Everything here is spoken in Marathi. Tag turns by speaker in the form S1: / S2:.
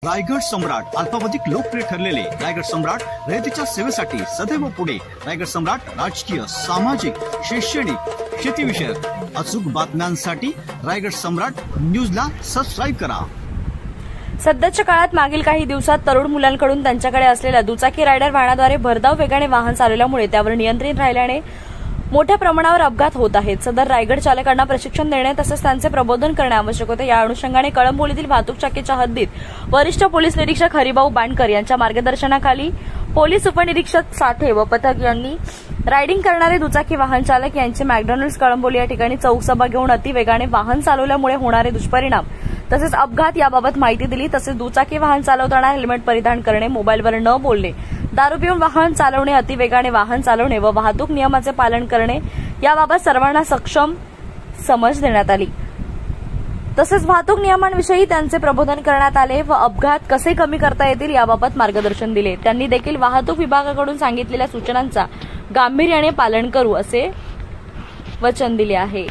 S1: रायगड सम्राट अल्पावधीत लोकप्रिय ठरलेले रायगड सम्राट रयतेच्या सेवेसाठी सदैव पुढे। रायगड सम्राट राजकीय, सामाजिक, शैक्षणिक, शेतीविषयक अचूक बातम्यांसाठी रायगड सम्राट न्यूजला सबस्क्राइब करा।
S2: सध्याच्या काळात मागील काही दिवसात तरुण मुलांकडून त्यांच्याकडे असलेल्या दुचाकी रायडर वाहनाद्वारे भरधाव वेगाने वाहन चालवल्यामुळे त्यावर नियंत्रण राहिल्याने मोठ्या प्रमाणावर अपघात होत आहेत। सदर रायगड चालकांना प्रशिक्षण देणे तसेच त्यांचे प्रबोधन करणे आवश्यक होते। या अनुषंगाने कळंबोलीतील वाहतूक शाखेच्या हद्दीत वरिष्ठ पोलीस निरीक्षक हरिभाऊ बाणकर यांच्या मार्गदर्शनाखाली पोलीस उपनिरीक्षक साठे व पथक यांनी रायडिंग करणारे दुचाकी वाहन चालक यांचे मॅकडॉनल्ड्स कळंबोली या ठिकाणी चौक सभा घेऊन अतिवेगाने वाहन चालवल्यामुळे होणारे दुष्परिणाम तसेच अपघात याबाबत माहिती दिली। तसेच दुचाकी वाहन चालवताना हेल्मेट परिधान करणे, मोबाईलवर न बोलणे, दारू पिऊन वाहन चालवणे, अतिवेगाने वाहन चालवणे व वाहतूक नियमाचे पालन करणे याबाबत सर्वांना सक्षम समज देण्यात आली। तसेच वाहतूक नियमांविषयी त्यांचे प्रबोधन करण्यात आले व अपघात कसे कमी करता येतील याबाबत मार्गदर्शन दिले। त्यांनी देखील वाहतूक विभागाकडून सांगितलेल्या सूचनांचा गांभीर्याने पालन करू असे वचन दिले आहे।